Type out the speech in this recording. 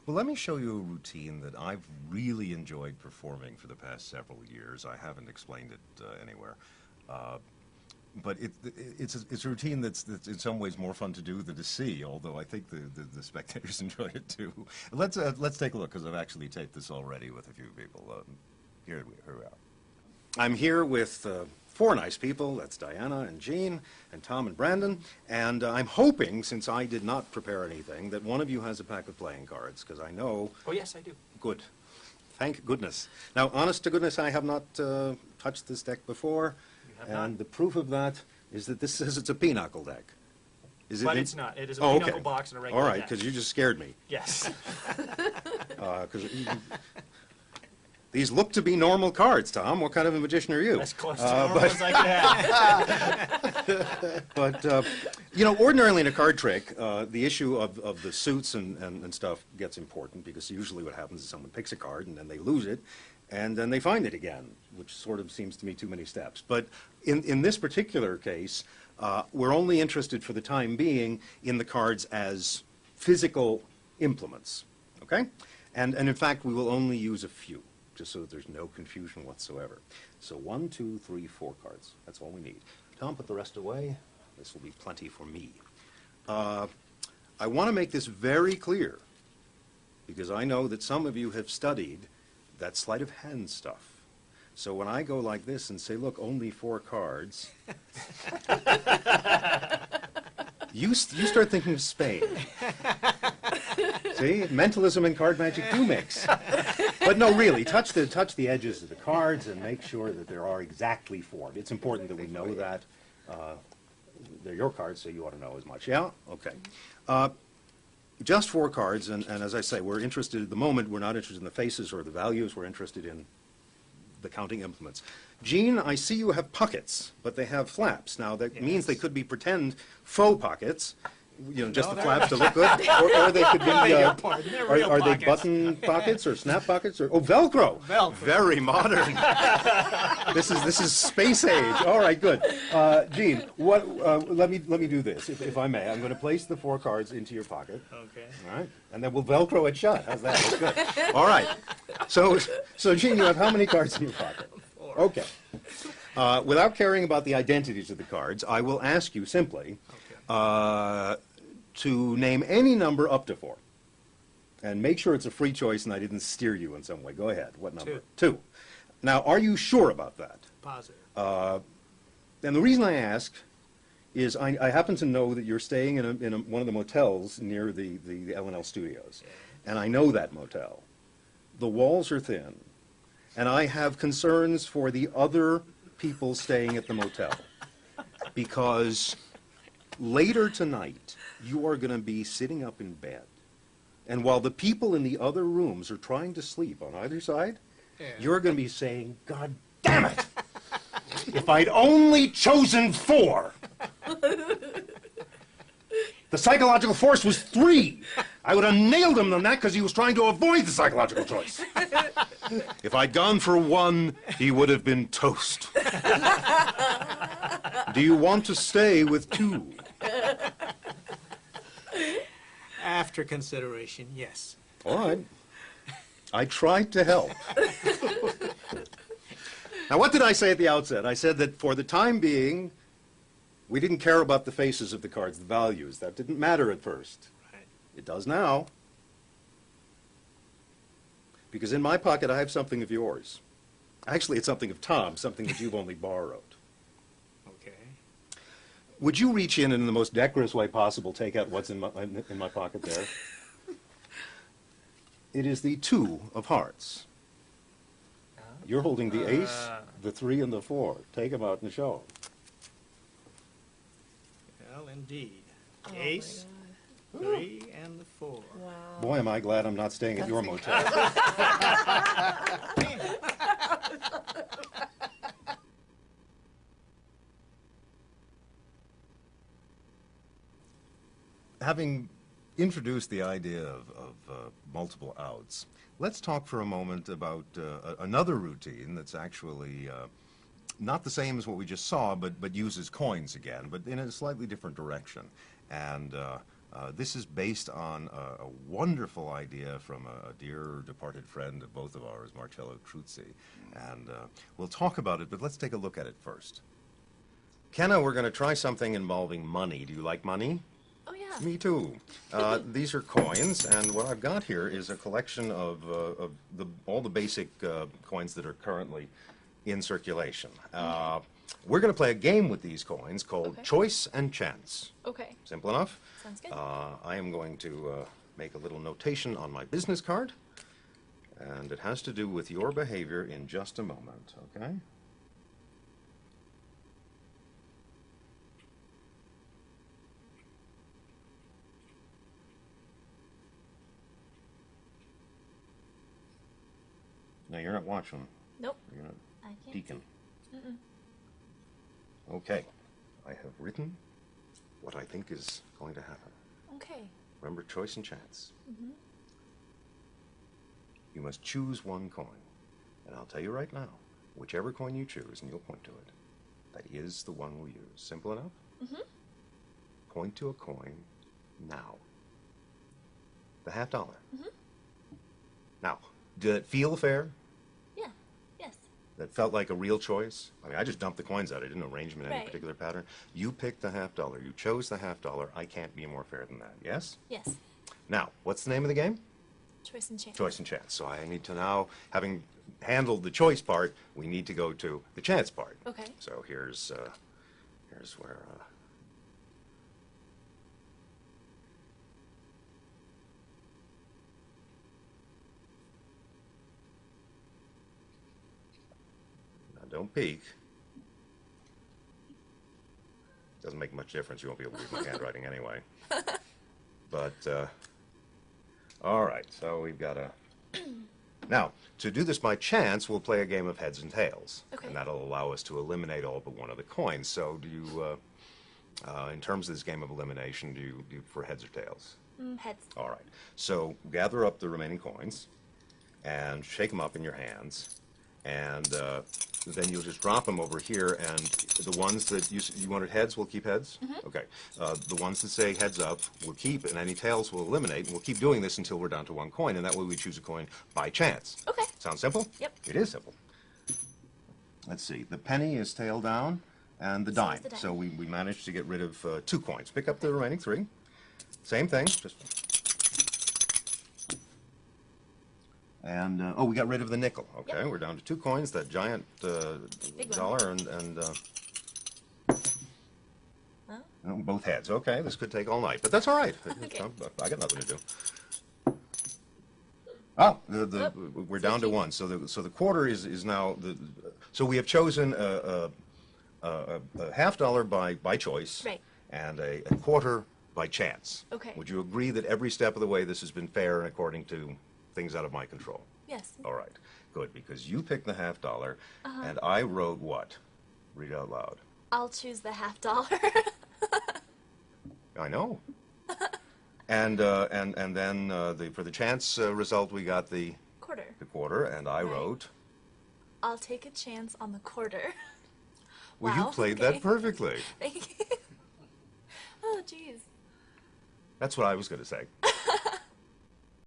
Well, let me show you a routine that I've really enjoyed performing for the past several years. I haven't explained it anywhere. But it's a routine that's in some ways more fun to do than to see, although I think the spectators enjoy it too. Let's take a look, because I've actually taped this already with a few people. Here we are. I'm here with four nice people. That's Diana and Jean and Tom and Brandon. And I'm hoping, since I did not prepare anything, that one of you has a pack of playing cards, because I know... Oh, yes, I do. Good. Thank goodness. Now, honest to goodness, I have not touched this deck before. And the proof of that is that this says it's a pinochle deck. Is But it's not. It is a pinochle box and a regular All right, deck. because you just scared me. Yes. These look to be normal cards, Tom. What kind of a magician are you? As close to normal as I can have. But, you know, ordinarily in a card trick, the issue of the suits and stuff gets important, because usually what happens is someone picks a card and then they lose it, and then they find it again, which sort of seems to me too many steps. But in this particular case, we're only interested for the time being in the cards as physical implements, okay? And in fact, we will only use a few, just so that there's no confusion whatsoever. So 1, 2, 3, 4 cards. That's all we need. Tom, put the rest away. This will be plenty for me. I want to make this very clear, because I know that some of you have studied that sleight of hand stuff. So when I go like this and say, look, only 4 cards, you start thinking of Spain. See, mentalism and card magic do mix. But no, really, touch the edges of the cards and make sure that there are exactly 4. It's important that we know that. They're your cards, so you ought to know as much. Yeah? Okay. Just 4 cards, and as I say, we're interested at the moment, we're not interested in the faces or the values, we're interested in the counting implements. Jean, I see you have pockets, but they have flaps. Now, that means they could be pretend faux pockets, you know, just the flaps to look good, or they could be, are they button pockets or snap pockets, or, oh, Velcro. Velcro. Very modern. This is space age. All right, good. Jean, let me do this, if I may. I'm going to place the 4 cards into your pocket. Okay. All right, and then we'll Velcro it shut. How's that? That's good. All right. So Jean, you have how many cards in your pocket? 4. Okay. Without caring about the identities of the cards, I will ask you simply to name any number up to 4. And make sure it's a free choice and I didn't steer you in some way. Go ahead. What number? 2. Now, are you sure about that? Positive. And the reason I ask is I happen to know that you're staying in one of the motels near the L&L studios. Yeah. And I know that motel. The walls are thin. And I have concerns for the other people staying at the motel. Because later tonight, you are going to be sitting up in bed. And while the people in the other rooms are trying to sleep on either side, you're going to be saying, God damn it! If I'd only chosen 4! The psychological force was 3! I would have nailed him on that because he was trying to avoid the psychological choice. If I'd gone for 1, he would have been toast. Do you want to stay with 2? After consideration, yes. All right. I tried to help. Now, what did I say at the outset? I said that for the time being, we didn't care about the faces of the cards, the values. That didn't matter at first. Right. It does now. Because in my pocket, I have something of yours. Actually, it's something of Tom's, something that you've only borrowed. Okay. Would you reach in and in the most decorous way possible take out what's in my pocket there? It is the 2 of hearts. You're holding the ace, the 3, and the 4. Take them out and show them. Well, indeed. Oh Ace, 3, and the 4. Wow. Boy, am I glad I'm not staying at your motel. Having introduced the idea of multiple outs, let's talk for a moment about another routine that's actually not the same as what we just saw, but uses coins again, but in a slightly different direction. And This is based on a wonderful idea from a dear departed friend of both of ours, Marcello Truzzi. And we'll talk about it, but let's take a look at it first. Kenna, we're going to try something involving money. Do you like money? Oh, yeah. Me too. These are coins, and what I've got here is a collection of all the basic coins that are currently in circulation. We're going to play a game with these coins called Choice and Chance. Okay. Simple enough. Sounds good. I am going to make a little notation on my business card, and it has to do with your behavior in just a moment, okay? No, you're not watching. Nope. You're not I can't. peeking. Mm-mm. Okay. I have written what I think is going to happen. Okay. Remember, choice and chance. Mm-hmm. You must choose one coin. And I'll tell you right now, whichever coin you choose, and you'll point to it, that is the one we'll use. Simple enough? Mm-hmm. Point to a coin now. The $50. Mm-hmm. Now, did it feel fair? Yeah. Yes. That felt like a real choice? I mean, I just dumped the coins out. I didn't arrange them in any Right. particular pattern. You picked the $50. You chose the $50. I can't be more fair than that. Yes? Yes. Now, what's the name of the game? Choice and chance. Choice and chance. So I need to now, having handled the choice part, we need to go to the chance part. Okay. So here's where. Now don't peek. Doesn't make much difference. You won't be able to read my handwriting anyway. But all right. So we've got a. Now, to do this by chance, we'll play a game of heads and tails. Okay. And that'll allow us to eliminate all but one of the coins. So do you, in terms of this game of elimination, do you for heads or tails? Heads. All right. So gather up the remaining coins and shake them up in your hands. And then you'll just drop them over here. And the ones that you wanted heads, we'll keep heads? Mm-hmm. Okay. The ones that say heads up, we'll keep. And any tails, we'll eliminate. And we'll keep doing this until we're down to one coin. And that way we choose a coin by chance. Okay. Sound simple? Yep. It is simple. Let's see. The penny is tail down, and the So dime. is the dime. So we managed to get rid of 2 coins. Pick up the remaining 3. Same thing. And oh, we got rid of the nickel. Okay, Yep. we're down to 2 coins. That giant Big one. dollar and Huh? no, both heads. Okay, this could take all night, but that's all right. Okay. I got nothing to do. Oh, we're down to cheap. 1. So the quarter is now so we have chosen a $50 by choice, Right. and a quarter by chance. Okay. Would you agree that every step of the way this has been fair and according to things out of my control? Yes. All right, good, because you picked the $50, and I wrote what? Read out loud. I'll choose the $50. I know. And then for the chance result, we got the Quarter. quarter, and I Right. wrote. I'll take a chance on the quarter. Well, Wow, you played okay. that perfectly. Thank you. Oh, jeez. That's what I was going to say.